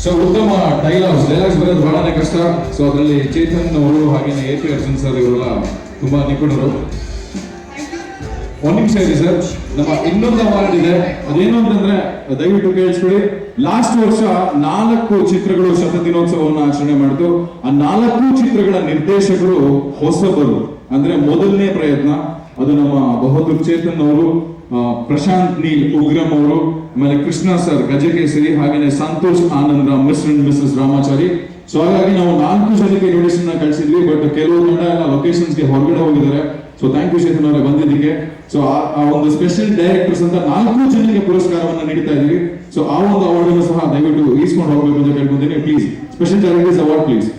So ಉತ್ತಮ dialogues ಬರೋದು ಬಹಳನೇ ಕಷ್ಟ. ಸೊ ಅದರಲ್ಲಿ ಚೇತನ್ ಅವರು ಹಾಗೇನೆ AP ಅರ್ಜುನ್ ಸರ್ ಇವರೆಲ್ಲ ತುಂಬಾ ನಿಪುಣರು. ಒಂದ್ ನಿಮಿಷ ಇದೆ ಸರ್, ನಮ್ಮ ಇನ್ನೊಂದು ಅವಾರ್ಡ್ ಇದೆ. ಅದೇನು ಅಂತಂದ್ರೆ ದಯವಿಟ್ಟು ಕೇಳಿಸ್ಕೊಳ್ಳಿ. ಲಾಸ್ಟ್ ವರ್ಷ 4 ಚಿತ್ರಗಳು ಶತದಿನೋತ್ಸವವನ್ನು ಆಚರಣೆ ಮಾಡಿತು. ಆ 4 ಚಿತ್ರಗಳ ನಿರ್ದೇಶಕರು ಹೊಸಬರು, ಅಂದ್ರೆ ಮೊದಲನೇ ಪ್ರಯತ್ನ. ಅದು ನಮ್ಮ ಬಹದ್ದೂರ್ ಚೇತನ್ ಅವರು, ಪ್ರಶಾಂತ್ ನೀಲ್ ಉಗ್ರಂ ಅವರು, ಆಮೇಲೆ ಕೃಷ್ಣ ಸರ್ ಗಜಕೇಸರಿ, ಹಾಗೇನೆ Santosh Anand Ram mister and Mrs Ramachari. So ಹಾಗಾಗಿ ನಾವು 4 ಜನಕ್ಕೆ ಇನ್ವಿಟೇಷನ್ ಕಳಿಸಿದ್ವಿ. ಬಟ್ ಕೆಲವು ತಂಡ ಎಲ್ಲ ಲೊಕೇಶನ್ಸ್ಗೆ ಹೊರಗಡೆ ಹೋಗಿದ್ದಾರೆ. ಸೊ ಥ್ಯಾಂಕ್ ಯು ಚೇತನ್ ಅವರೇ ಬಂದಿದ್ದಕ್ಕೆ. ಸೊ ಆ ಒಂದು ಸ್ಪೆಷಲ್ ಡೈರೆಕ್ಟರ್ಸ್ ಅಂತ 4 ಜನಕ್ಕೆ ಪುರಸ್ಕಾರವನ್ನ ನೀಡ್ತಾ ಇದೀವಿ. ಸೊ ಆ ಒಂದು ಅವಾರ್ಡ್ ಅನ್ನು ಸಹ ದಯವಿಟ್ಟು ಈಸ್ಕೊಂಡು ಹೋಗಬೇಕು ಅಂತ ಕೇಳ್ಕೊಂತೀನಿ. Please special directors award please.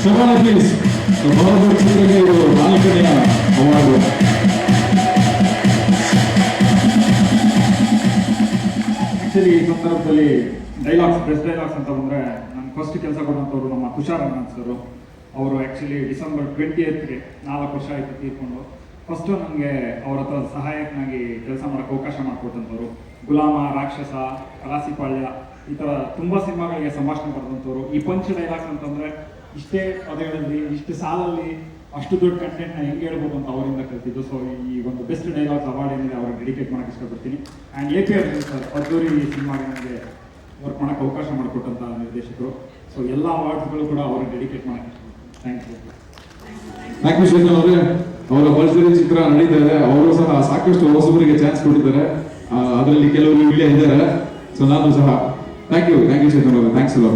Shabana please. Bahaddur ಚಿತ್ರಕ್ಕೆ ಇದು 4ನೇ ಅವಾರ್ಡ್. ಆಕ್ಚುಲಿ ಈ ಸಂದರ್ಭದಲ್ಲಿ ಡೈಲಾಗ್ಸ್, ಬೆಸ್ಟ್ ಡೈಲಾಗ್ಸ್ ಅಂತ ಬಂದರೆ ನಾನು ಫಸ್ಟ್ ಕೆಲಸ ಕೊಡುವಂಥವ್ರು ನಮ್ಮ ತುಷಾರ್ ಅನಂತ್ ಸರ್. ಅವರು ಆ್ಯಕ್ಚುಲಿ ಡಿಸೆಂಬರ್ 20ಗೆ 4 ವರ್ಷ ಆಯಿತು ತೀರ್ಕೊಂಡು. ಫಸ್ಟು ನನಗೆ ಅವ್ರ ಹತ್ರ ಸಹಾಯಕನಾಗಿ ಕೆಲಸ ಮಾಡೋಕ್ಕೆ ಅವಕಾಶ ಮಾಡಿಕೊಟ್ಟಂಥವ್ರು. ಗುಲಾಮ, ರಾಕ್ಷಸ, ಕಲಾಸಿಪಾಳ್ಯ, ಈ ಥರ ತುಂಬ ಸಿನಿಮಾಗಳಿಗೆ ಸಂಭಾಷಣೆ ಬರೆದಂಥವ್ರು. ಈ ಪಂಚ್ ಡೈಲಾಗ್ಸ್ ಅಂತಂದರೆ ಇಷ್ಟೇ ಪದಗಳಲ್ಲಿ, ಇಷ್ಟು ಸಾಲಲ್ಲಿ ಅಷ್ಟು ದೊಡ್ಡ ಕಂಟೆಂಟ್ನ ಹೆಂಗೆ ಹೇಳ್ಬೋದು ಅಂತ ಅವರಿಂದ ಕಲ್ತಿದ್ದು. ಸೊ ಈ ಒಂದು ಬೆಸ್ಟ್ ಡೈಲಾಗ್ಸ್ ಅವಾರ್ಡ್ ಏನಿದೆ ಅವ್ರಿಗೆ ಡೆಡಿಕೇಟ್ ಮಾಡೋಕ್ಕೆ ಇಷ್ಟಪಡ್ತೀನಿ. ಆ್ಯಂಡ್ AP ಅರ್ಜುನ್ ಸರ್, ಅದ್ದೂರಿ ಈ ಸಿನಿಮಾಗೆ ನನಗೆ ವರ್ಕ್ ಮಾಡೋಕ್ಕೆ ಅವಕಾಶ ಮಾಡಿಕೊಟ್ಟಂಥ ನಿರ್ದೇಶಕರು. ಸೊ ಎಲ್ಲ ಅವಾರ್ಡ್ಸ್ಗಳು ಕೂಡ ಅವ್ರಿಗೆ ಡೆಡಿಕೇಟ್ ಮಾಡೋಕ್ಕೆ ಇಷ್ಟಪಡ್ತೀನಿ. ಥ್ಯಾಂಕ್ ಯು ಚೇತನ್ ಅವರೇ. ಅವರ ಭರ್ಜರಿ ಚಿತ್ರ ನಡೀತಾ ಇದೆ. ಅವರು ಸಹ ಸಾಕಷ್ಟು ಹೊಸಬರಿಗೆ ಚಾನ್ಸ್ ಕೊಟ್ಟಿದ್ದಾರೆ. ಅದರಲ್ಲಿ ಕೆಲವರು ಇಲ್ಲೇ ಇದ್ದಾರೆ. ಸೊ ನಾನು ಸಹ ಥ್ಯಾಂಕ್ ಯು ಚೇತನ್ ಅವರೇ. ಥ್ಯಾಂಕ್ಸ್ ಅಲ್ಲ.